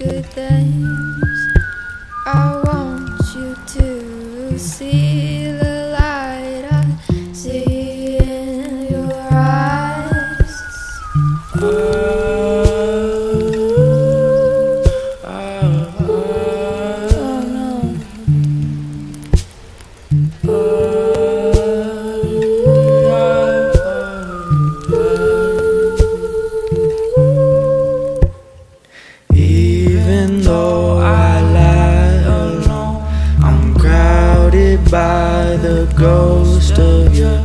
good things. I want you to see the light I see in your eyes. By the ghost of you,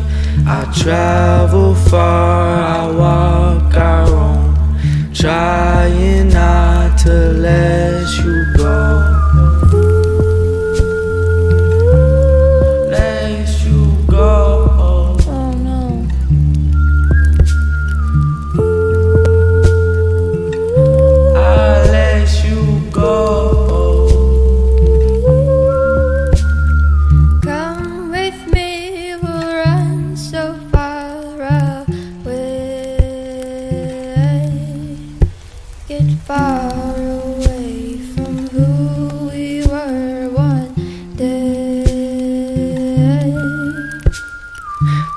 I travel far, I walk, I roam, trying not to let you go. Let you go. Oh no. I let you go. Far away from who we were one day.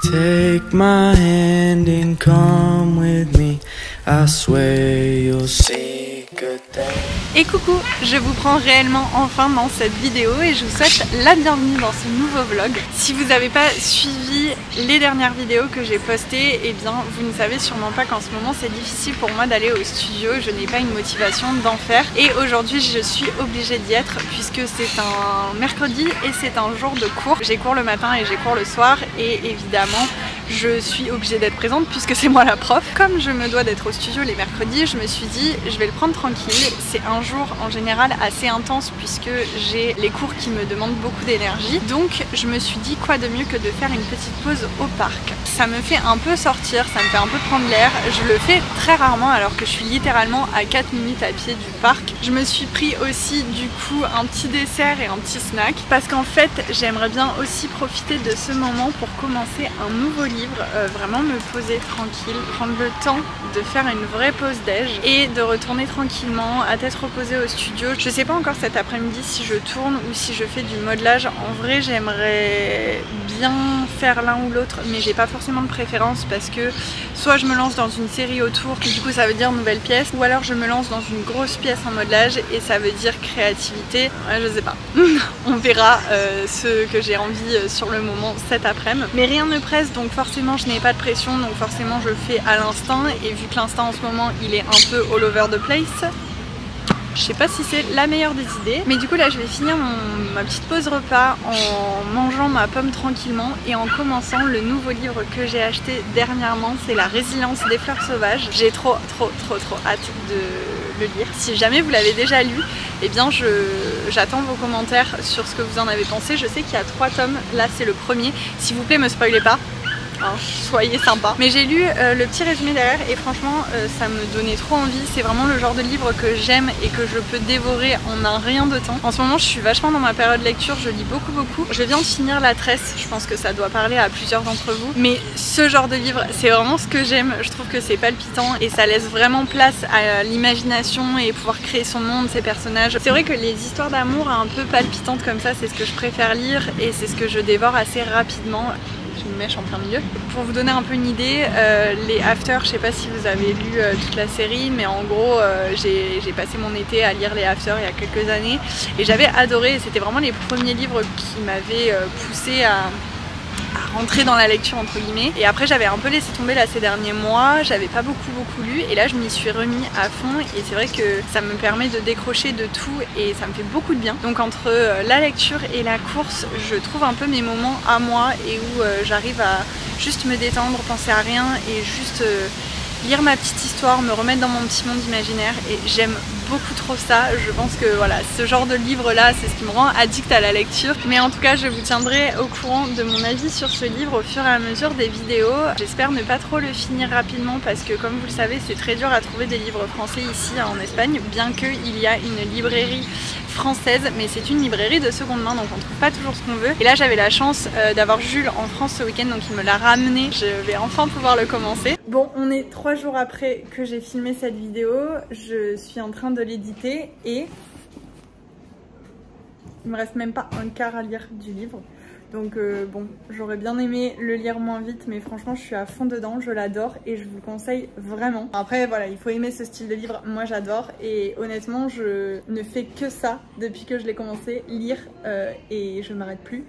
Take my hand and come with me. I swear you'll see good things. Et coucou, je vous prends réellement enfin dans cette vidéo et je vous souhaite la bienvenue dans ce nouveau vlog. Si vous n'avez pas suivi les dernières vidéos que j'ai postées, eh bien vous ne savez sûrement pas qu'en ce moment c'est difficile pour moi d'aller au studio, je n'ai pas une motivation d'en faire et aujourd'hui je suis obligée d'y être puisque c'est un mercredi et c'est un jour de cours. J'ai cours le matin et j'ai cours le soir et évidemment je suis obligée d'être présente puisque c'est moi la prof. Comme je me dois d'être au studio les mercredis, je me suis dit je vais le prendre tranquille. C'est un jour en général assez intense puisque j'ai les cours qui me demandent beaucoup d'énergie. Donc je me suis dit quoi de mieux que de faire une petite pause au parc. Ça me fait un peu sortir, ça me fait un peu prendre l'air. Je le fais très rarement alors que je suis littéralement à 4 minutes à pied du parc. Je me suis pris aussi du coup un petit dessert et un petit snack parce qu'en fait j'aimerais bien aussi profiter de ce moment pour commencer un nouveau livre, vraiment me poser tranquille, prendre le temps de faire une vraie pause déj et de retourner tranquillement à tête reposée au studio. Je sais pas encore cet après-midi si je tourne ou si je fais du modelage. En vrai j'aimerais bien faire l'un ou l'autre mais j'ai pas forcément de préférence parce que soit je me lance dans une série autour et du coup ça veut dire nouvelle pièce ou alors je me lance dans une grosse pièce en modelage et ça veut dire créativité. Ouais, je sais pas. On verra ce que j'ai envie sur le moment cet après-midi. Mais rien ne presse donc forcément je n'ai pas de pression donc forcément je fais à l'instinct et vu que l'instinct en ce moment il est un peu all over the place, je sais pas si c'est la meilleure des idées, mais du coup là je vais finir ma petite pause repas en mangeant ma pomme tranquillement et en commençant le nouveau livre que j'ai acheté dernièrement, c'est La Résilience des fleurs sauvages. J'ai trop hâte de le lire. Si jamais vous l'avez déjà lu, eh bien j'attends vos commentaires sur ce que vous en avez pensé. Je sais qu'il y a 3 tomes, là c'est le premier. S'il vous plaît me spoilez pas. Hein, soyez sympa. Mais j'ai lu le petit résumé derrière et franchement ça me donnait trop envie. C'est vraiment le genre de livre que j'aime et que je peux dévorer en un rien de temps. En ce moment je suis vachement dans ma période lecture, je lis beaucoup. Je viens de finir La Tresse, je pense que ça doit parler à plusieurs d'entre vous. Mais ce genre de livre c'est vraiment ce que j'aime. Je trouve que c'est palpitant et ça laisse vraiment place à l'imagination et pouvoir créer son monde, ses personnages. C'est vrai que les histoires d'amour un peu palpitantes comme ça c'est ce que je préfère lire et c'est ce que je dévore assez rapidement. Une mèche en plein milieu. Pour vous donner un peu une idée, les After, je sais pas si vous avez lu toute la série, mais en gros j'ai passé mon été à lire les After il y a quelques années et j'avais adoré, c'était vraiment les premiers livres qui m'avaient poussé à rentrer dans la lecture entre guillemets et après j'avais un peu laissé tomber là ces derniers mois, j'avais pas beaucoup lu et là je m'y suis remis à fond et c'est vrai que ça me permet de décrocher de tout et ça me fait beaucoup de bien. Donc entre la lecture et la course je trouve un peu mes moments à moi et où j'arrive à juste me détendre, penser à rien et juste lire ma petite histoire, me remettre dans mon petit monde imaginaire et j'aime beaucoup trop ça. Je pense que voilà, ce genre de livre là c'est ce qui me rend addict à la lecture, mais en tout cas je vous tiendrai au courant de mon avis sur ce livre au fur et à mesure des vidéos. J'espère ne pas trop le finir rapidement parce que comme vous le savez c'est très dur à trouver des livres français ici en Espagne, bien qu'il y a une librairie française, mais c'est une librairie de seconde main, donc on trouve pas toujours ce qu'on veut. Et là j'avais la chance d'avoir Jules en France ce week-end, donc il me l'a ramené. Je vais enfin pouvoir le commencer. Bon, on est 3 jours après que j'ai filmé cette vidéo, je suis en train de l'éditer et il me reste même pas un quart à lire du livre. Donc bon, j'aurais bien aimé le lire moins vite, mais franchement je suis à fond dedans, je l'adore et je vous le conseille vraiment. Après voilà, il faut aimer ce style de livre, moi j'adore et honnêtement je ne fais que ça depuis que je l'ai commencé, lire et je ne m'arrête plus.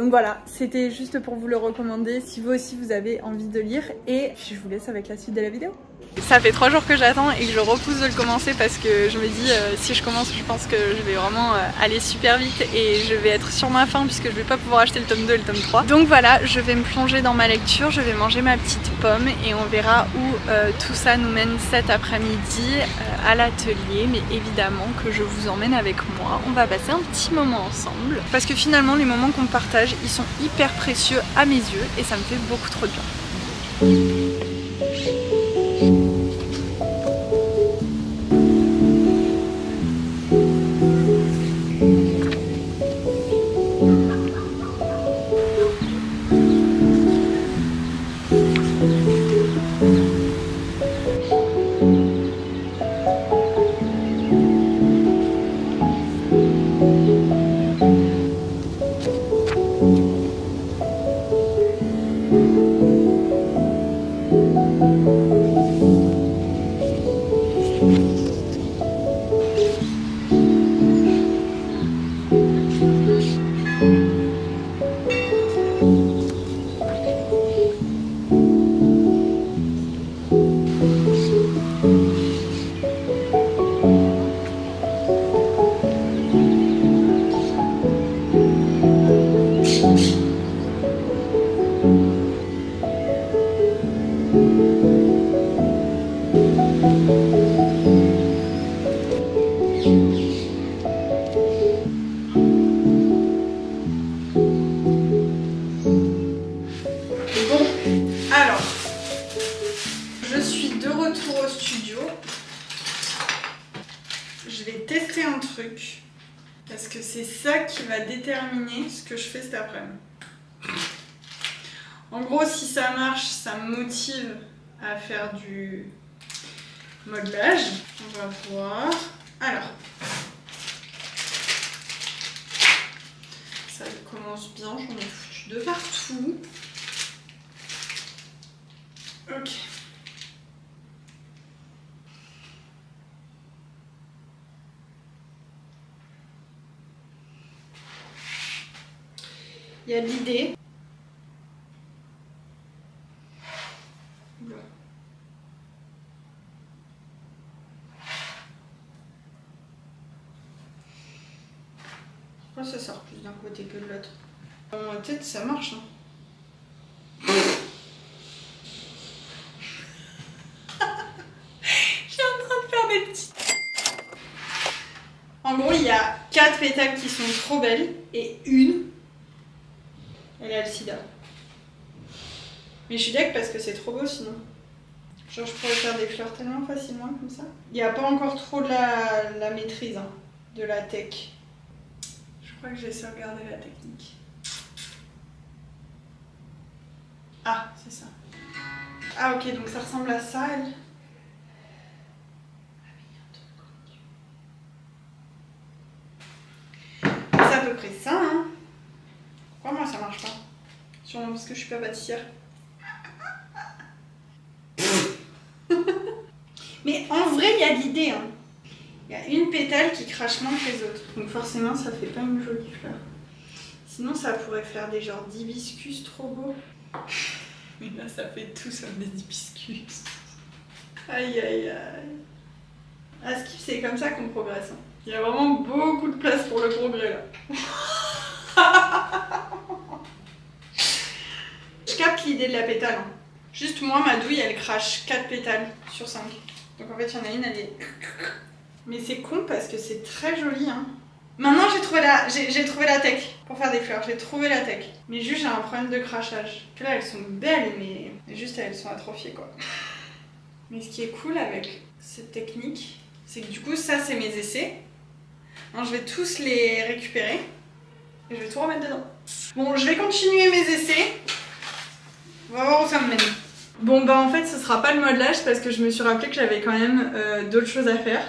Donc voilà, c'était juste pour vous le recommander si vous aussi vous avez envie de lire et je vous laisse avec la suite de la vidéo. Ça fait 3 jours que j'attends et que je repousse de le commencer parce que je me dis si je commence je pense que je vais vraiment aller super vite et je vais être sur ma faim puisque je vais pas pouvoir acheter le tome 2 et le tome 3. Donc voilà, je vais me plonger dans ma lecture, je vais manger ma petite pomme et on verra où tout ça nous mène cet après-midi à l'atelier, mais évidemment que je vous emmène avec moi. On va passer un petit moment ensemble parce que finalement les moments qu'on partage ils sont hyper précieux à mes yeux et ça me fait beaucoup trop de bien. Parce que c'est ça qui va déterminer ce que je fais cet après-midi. En gros, si ça marche, ça me motive à faire du modelage. On va voir. Alors, ça commence bien, j'en ai foutu de partout. Ok. Il y a de l'idée. Pourquoi ça sort plus d'un côté que de l'autre? Dans ma tête, ça marche. Hein. Je suis en train de faire des petits. En gros, il y a 4 pétales qui sont trop belles et une. Elle a le sida. Mais je suis deg parce que c'est trop beau sinon. Genre je pourrais faire des fleurs tellement facilement comme ça. Il n'y a pas encore trop de la maîtrise hein, de la tech. Je crois que j'ai essayé de regarder la technique. Ah, c'est ça. Ah ok, donc ça ressemble à ça elle. C'est à peu près ça hein. Pourquoi moi ça marche pas? Sûrement parce que je suis pas pâtissière. Mais en vrai il y a de l'idée hein. Il y a une pétale qui crache moins que les autres. Donc forcément ça fait pas une jolie fleur. Sinon ça pourrait faire des genres d'hibiscus trop beaux. Mais là ça fait tout sauf des hibiscus. Aïe aïe aïe. À Skip c'est comme ça qu'on progresse. Hein. Il y a vraiment beaucoup de place pour le progrès là. Je capte l'idée de la pétale. Hein. Juste moi, ma douille, elle crache 4 pétales sur 5. Donc en fait, il y en a une, elle est... Mais c'est con parce que c'est très joli. Hein. Maintenant, j'ai trouvé la tech pour faire des fleurs. J'ai trouvé la tech. Mais juste, j'ai un problème de crachage. Là, elles sont belles, mais juste, elles sont atrophiées, quoi. Mais ce qui est cool avec cette technique, c'est que du coup, ça, c'est mes essais. Alors, je vais tous les récupérer et je vais tout remettre dedans. Bon, je vais continuer mes essais. On va voir où ça me mène. Bon bah en fait ce sera pas le modelage parce que je me suis rappelé que j'avais quand même d'autres choses à faire.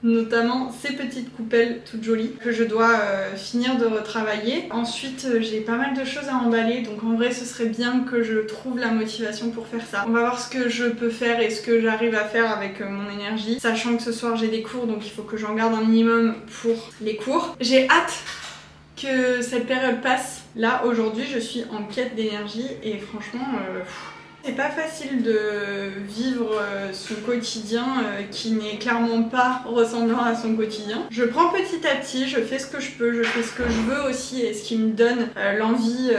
Notamment ces petites coupelles toutes jolies que je dois finir de retravailler. Ensuite j'ai pas mal de choses à emballer, donc en vrai ce serait bien que je trouve la motivation pour faire ça. On va voir ce que je peux faire et ce que j'arrive à faire avec mon énergie, sachant que ce soir j'ai des cours, donc il faut que j'en garde un minimum pour les cours. J'ai hâte que cette période passe. Là aujourd'hui je suis en quête d'énergie et franchement c'est pas facile de vivre son quotidien qui n'est clairement pas ressemblant à son quotidien. Je prends petit à petit, je fais ce que je peux, je fais ce que je veux aussi et ce qui me donne l'envie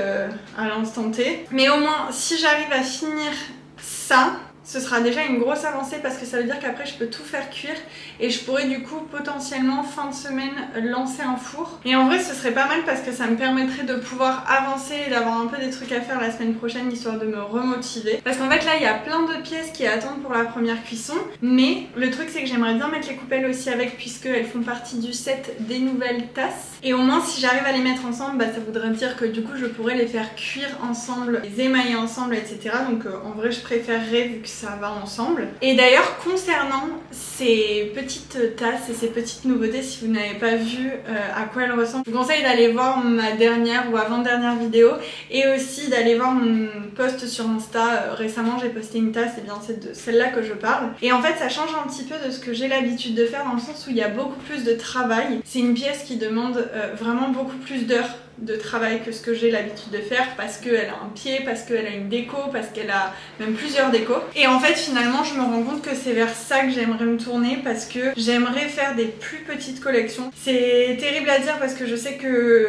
à l'instant T. Mais au moins, si j'arrive à finir ça, ce sera déjà une grosse avancée parce que ça veut dire qu'après je peux tout faire cuire et je pourrais du coup potentiellement fin de semaine lancer un four. Et en vrai ce serait pas mal parce que ça me permettrait de pouvoir avancer et d'avoir un peu des trucs à faire la semaine prochaine histoire de me remotiver. Parce qu'en fait là il y a plein de pièces qui attendent pour la première cuisson, mais le truc c'est que j'aimerais bien mettre les coupelles aussi avec puisqu'elles font partie du set des nouvelles tasses. Et au moins si j'arrive à les mettre ensemble, bah, ça voudrait dire que du coup je pourrais les faire cuire ensemble, les émailler ensemble, etc. Donc en vrai je préférerais vu que ça va ensemble. Et d'ailleurs concernant ces petites tasses et ces petites nouveautés, si vous n'avez pas vu à quoi elles ressemblent, je vous conseille d'aller voir ma dernière ou avant-dernière vidéo et aussi d'aller voir mon post sur Insta. Récemment j'ai posté une tasse, et bien c'est de celle-là que je parle. Et en fait ça change un petit peu de ce que j'ai l'habitude de faire dans le sens où il y a beaucoup plus de travail. C'est une pièce qui demande vraiment beaucoup plus d'heures de travail que ce que j'ai l'habitude de faire parce qu'elle a un pied, parce qu'elle a une déco, parce qu'elle a même plusieurs décos. Et en fait finalement je me rends compte que c'est vers ça que j'aimerais me tourner parce que j'aimerais faire des plus petites collections. C'est terrible à dire parce que je sais que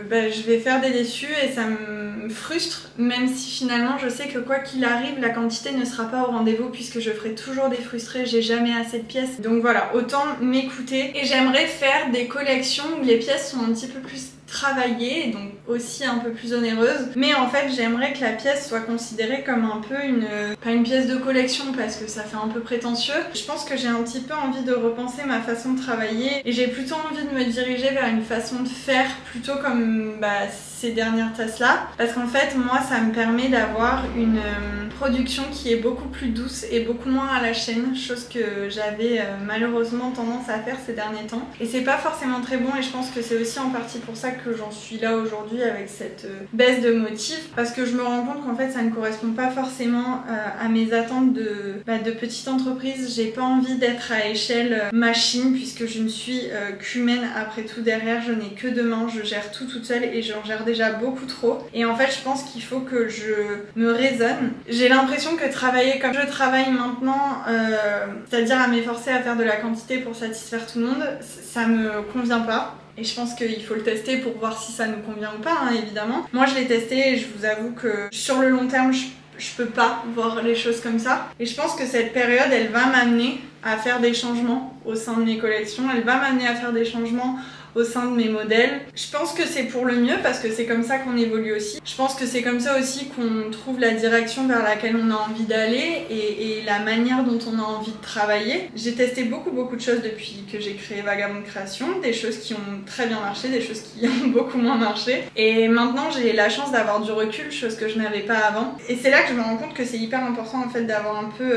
je vais faire des déçus et ça me frustre, même si finalement je sais que quoi qu'il arrive la quantité ne sera pas au rendez-vous puisque je ferai toujours des frustrés, j'ai jamais assez de pièces. Donc voilà, autant m'écouter. Et j'aimerais faire des collections où les pièces sont un petit peu plus travaillée, donc aussi un peu plus onéreuse, mais en fait j'aimerais que la pièce soit considérée comme un peu pas une pièce de collection parce que ça fait un peu prétentieux. Je pense que j'ai un petit peu envie de repenser ma façon de travailler et j'ai plutôt envie de me diriger vers une façon de faire plutôt comme ces dernières tasses là, parce qu'en fait moi ça me permet d'avoir une production qui est beaucoup plus douce et beaucoup moins à la chaîne, chose que j'avais malheureusement tendance à faire ces derniers temps, et c'est pas forcément très bon et je pense que c'est aussi en partie pour ça que j'en suis là aujourd'hui avec cette baisse de motifs, parce que je me rends compte qu'en fait ça ne correspond pas forcément à mes attentes de petite entreprise. J'ai pas envie d'être à échelle machine puisque je ne suis qu'humaine après tout derrière, je n'ai que deux mains, je gère tout toute seule et j'en gère déjà beaucoup trop, et en fait je pense qu'il faut que je me raisonne. J'ai l'impression que travailler comme je travaille maintenant, c'est-à-dire à m'efforcer à faire de la quantité pour satisfaire tout le monde, ça me convient pas. Et je pense qu'il faut le tester pour voir si ça nous convient ou pas, hein, évidemment. Moi je l'ai testé et je vous avoue que sur le long terme, je peux pas voir les choses comme ça. Et je pense que cette période, elle va m'amener à faire des changements au sein de mes collections. Elle va m'amener à faire des changements au sein de mes modèles. Je pense que c'est pour le mieux parce que c'est comme ça qu'on évolue aussi. Je pense que c'est comme ça aussi qu'on trouve la direction vers laquelle on a envie d'aller et la manière dont on a envie de travailler. J'ai testé beaucoup de choses depuis que j'ai créé Vagabonde Création, des choses qui ont très bien marché, des choses qui ont beaucoup moins marché. Et maintenant j'ai la chance d'avoir du recul, chose que je n'avais pas avant. Et c'est là que je me rends compte que c'est hyper important en fait d'avoir un peu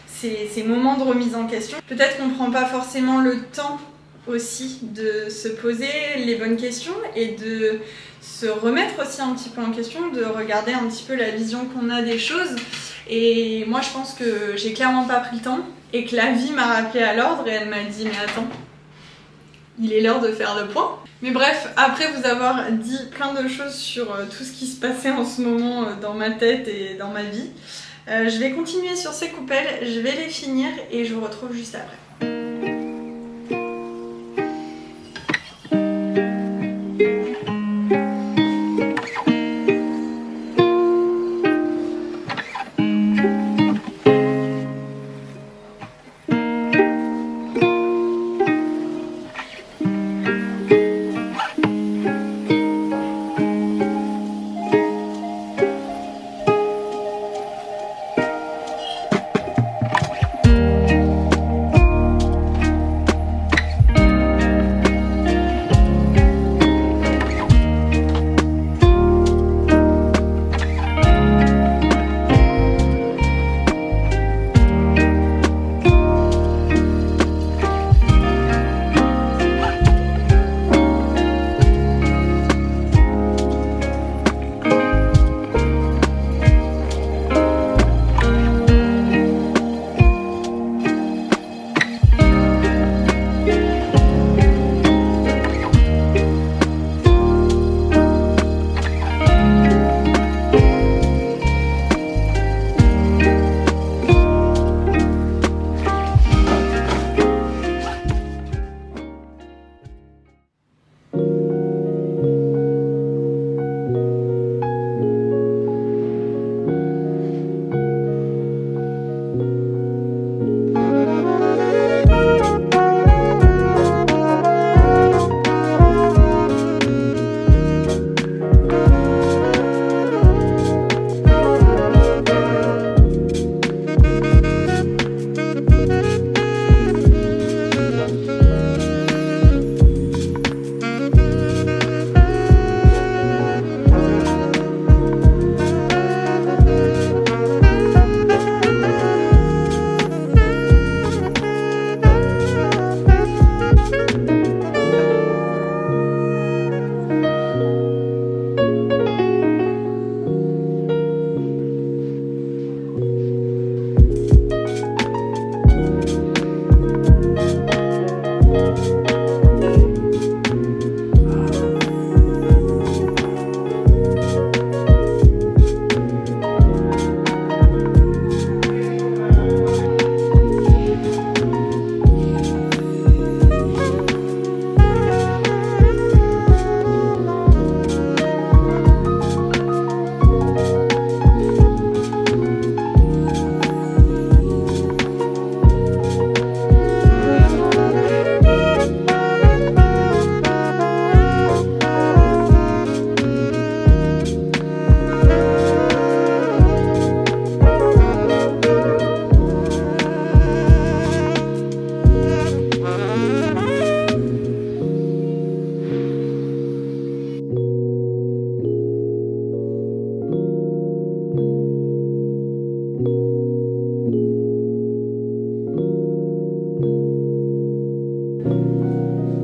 ces moments de remise en question. Peut-être qu'on prend pas forcément le temps aussi de se poser les bonnes questions et de se remettre aussi un petit peu en question, de regarder un petit peu la vision qu'on a des choses. Et moi je pense que j'ai clairement pas pris le temps et que la vie m'a rappelé à l'ordre et elle m'a dit mais attends, il est l'heure de faire le point. Mais bref, après vous avoir dit plein de choses sur tout ce qui se passait en ce moment dans ma tête et dans ma vie, je vais continuer sur ces coupelles, je vais les finir et je vous retrouve juste après.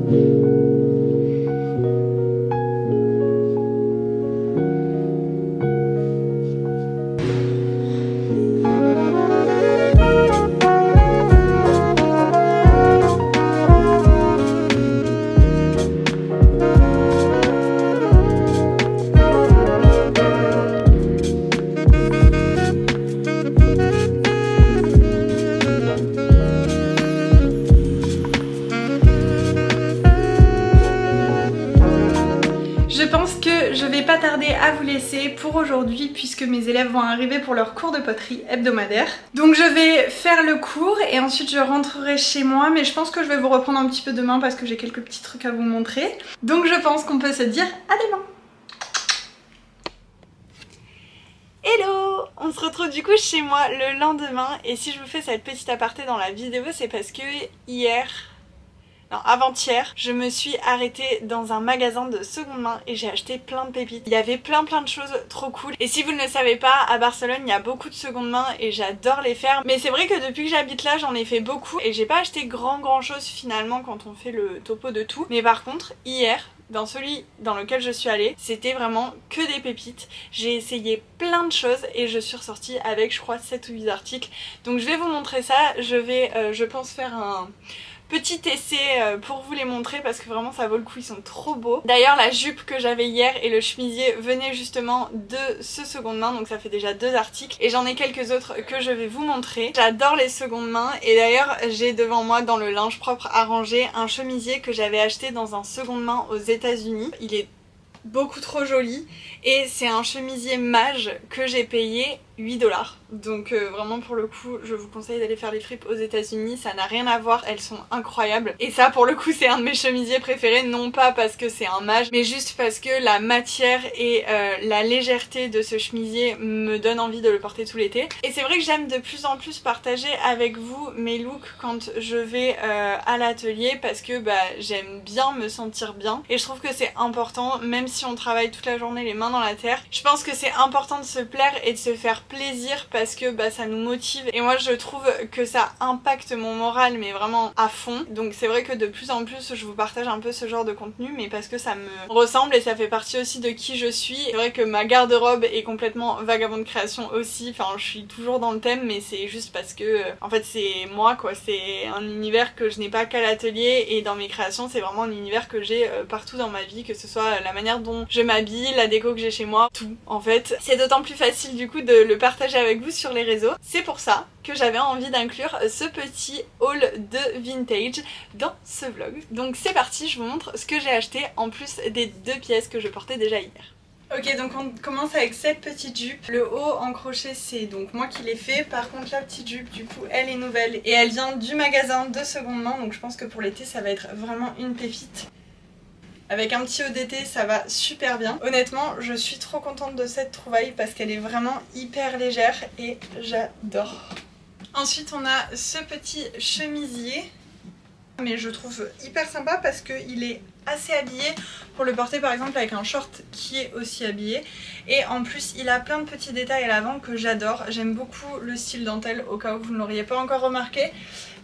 Je vais pas tarder à vous laisser pour aujourd'hui puisque mes élèves vont arriver pour leur cours de poterie hebdomadaire. Donc je vais faire le cours et ensuite je rentrerai chez moi, mais je pense que je vais vous reprendre un petit peu demain parce que j'ai quelques petits trucs à vous montrer. Donc je pense qu'on peut se dire à demain. Hello! On se retrouve du coup chez moi le lendemain et si je vous fais cette petite aparté dans la vidéo, c'est parce que avant-hier, je me suis arrêtée dans un magasin de seconde main et j'ai acheté plein de pépites. Il y avait plein de choses trop cool. Et si vous ne le savez pas, à Barcelone, il y a beaucoup de seconde main et j'adore les faire. Mais c'est vrai que depuis que j'habite là, j'en ai fait beaucoup et j'ai pas acheté grand chose finalement quand on fait le topo de tout. Mais par contre, hier, dans celui dans lequel je suis allée, c'était vraiment que des pépites. J'ai essayé plein de choses et je suis ressortie avec je crois 7 ou 8 articles. Donc je vais vous montrer ça. Je vais je pense faire un petit essai pour vous les montrer parce que vraiment ça vaut le coup, ils sont trop beaux. D'ailleurs la jupe que j'avais hier et le chemisier venaient justement de ce seconde main, donc ça fait déjà 2 articles et j'en ai quelques autres que je vais vous montrer. J'adore les secondes mains et d'ailleurs j'ai devant moi dans le linge propre à ranger un chemisier que j'avais acheté dans un seconde main aux États-Unis. Il est beaucoup trop joli et c'est un chemisier mage que j'ai payé 8 $. Donc vraiment pour le coup je vous conseille d'aller faire les fripes aux États-Unis, ça n'a rien à voir, elles sont incroyables. Et ça pour le coup c'est un de mes chemisiers préférés, non pas parce que c'est un mage mais juste parce que la matière et la légèreté de ce chemisier me donne envie de le porter tout l'été. Et c'est vrai que j'aime de plus en plus partager avec vous mes looks quand je vais à l'atelier parce que j'aime bien me sentir bien et je trouve que c'est important, même si on travaille toute la journée les mains dans la terre, je pense que c'est important de se plaire et de se faire plaisir parce que ça nous motive et moi je trouve que ça impacte mon moral mais vraiment à fond. Donc c'est vrai que de plus en plus je vous partage un peu ce genre de contenu mais parce que ça me ressemble et ça fait partie aussi de qui je suis. C'est vrai que ma garde-robe est complètement vagabond de création aussi, enfin je suis toujours dans le thème mais c'est juste parce que en fait c'est moi quoi, c'est un univers que je n'ai pas qu'à l'atelier et dans mes créations c'est vraiment un univers que j'ai partout dans ma vie, que ce soit la manière dont je m'habille, la déco que j'ai chez moi, tout en fait. C'est d'autant plus facile du coup de le partager avec vous sur les réseaux. C'est pour ça que j'avais envie d'inclure ce petit haul de vintage dans ce vlog. Donc c'est parti, je vous montre ce que j'ai acheté en plus des 2 pièces que je portais déjà hier. Ok, donc on commence avec cette petite jupe. Le haut en crochet c'est donc moi qui l'ai fait. Par contre la petite jupe du coup elle est nouvelle et elle vient du magasin de seconde main. Donc je pense que pour l'été ça va être vraiment une pépite. Avec un petit haut d'été ça va super bien. Honnêtement je suis trop contente de cette trouvaille parce qu'elle est vraiment hyper légère et j'adore. Ensuite on a ce petit chemisier mais je trouve hyper sympa parce qu'il est assez habillé pour le porter par exemple avec un short qui est aussi habillé et en plus il a plein de petits détails à l'avant que j'adore. J'aime beaucoup le style dentelle au cas où vous ne l'auriez pas encore remarqué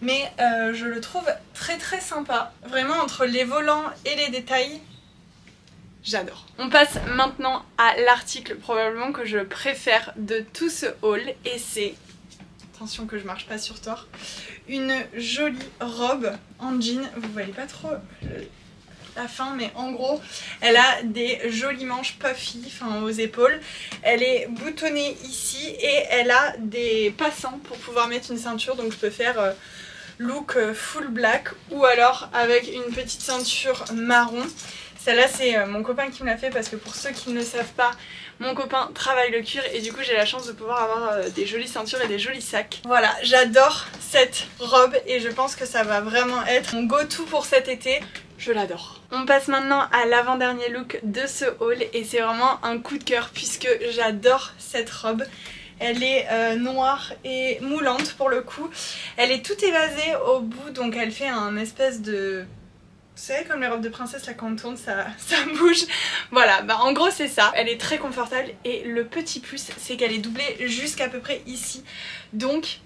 mais je le trouve très sympa. Vraiment entre les volants et les détails, j'adore. On passe maintenant à l'article probablement que je préfère de tout ce haul et c'est, attention que je marche pas sur tort, une jolie robe en jean. Vous voyez pas trop la fin mais en gros elle a des jolies manches puffy, enfin aux épaules, elle est boutonnée ici et elle a des passants pour pouvoir mettre une ceinture, donc je peux faire look full black ou alors avec une petite ceinture marron. Celle-là c'est mon copain qui me l'a fait parce que pour ceux qui ne le savent pas, mon copain travaille le cuir et du coup j'ai la chance de pouvoir avoir des jolies ceintures et des jolis sacs. Voilà, j'adore cette robe et je pense que ça va vraiment être mon go-to pour cet été. Je l'adore. On passe maintenant à l'avant-dernier look de ce haul et c'est vraiment un coup de cœur puisque j'adore cette robe. Elle est noire et moulante pour le coup. Elle est toute évasée au bout donc elle fait un espèce de... Vous savez comme les robes de princesse là quand on tourne ça bouge. Voilà, en gros c'est ça. Elle est très confortable et le petit plus c'est qu'elle est doublée jusqu'à peu près ici. Donc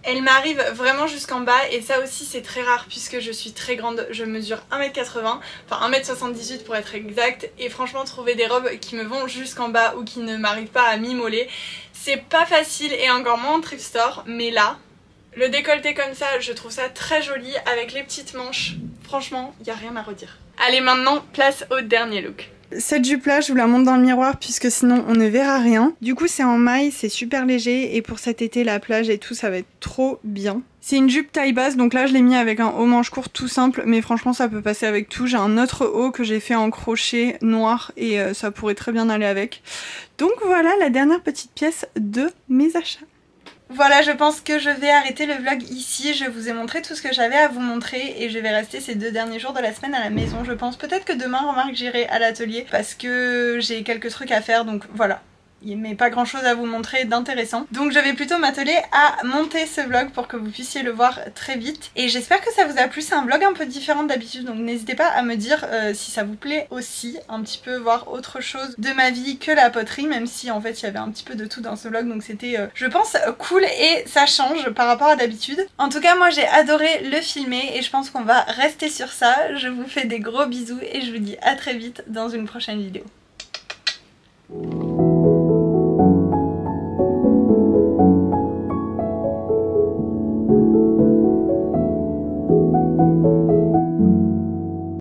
Elle m'arrive vraiment jusqu'en bas et ça aussi c'est très rare puisque je suis très grande, je mesure 1m80, enfin 1m78 pour être exact, et franchement trouver des robes qui me vont jusqu'en bas ou qui ne m'arrivent pas à mi-mollet, c'est pas facile et encore moins en thrift store, mais là, le décolleté comme ça, je trouve ça très joli avec les petites manches, franchement, il n'y a rien à redire. Allez maintenant, place au dernier look. Cette jupe là je vous la montre dans le miroir puisque sinon on ne verra rien. Du coup c'est en maille, c'est super léger et pour cet été la plage et tout ça va être trop bien. C'est une jupe taille basse, donc là je l'ai mis avec un haut manche court tout simple, mais franchement ça peut passer avec tout. J'ai un autre haut que j'ai fait en crochet noir et ça pourrait très bien aller avec. Donc voilà la dernière petite pièce de mes achats. Voilà, je pense que je vais arrêter le vlog ici. Je vous ai montré tout ce que j'avais à vous montrer et je vais rester ces 2 derniers jours de la semaine à la maison, je pense. Peut-être que demain, remarque, j'irai à l'atelier parce que j'ai quelques trucs à faire, donc voilà. Mais pas grand chose à vous montrer d'intéressant. Donc je vais plutôt m'atteler à monter ce vlog pour que vous puissiez le voir très vite. Et j'espère que ça vous a plu, c'est un vlog un peu différent d'habitude, donc n'hésitez pas à me dire si ça vous plaît aussi, un petit peu voir autre chose de ma vie que la poterie, même si en fait il y avait un petit peu de tout dans ce vlog, donc c'était je pense cool et ça change par rapport à d'habitude. En tout cas moi j'ai adoré le filmer et je pense qu'on va rester sur ça. Je vous fais des gros bisous et je vous dis à très vite dans une prochaine vidéo.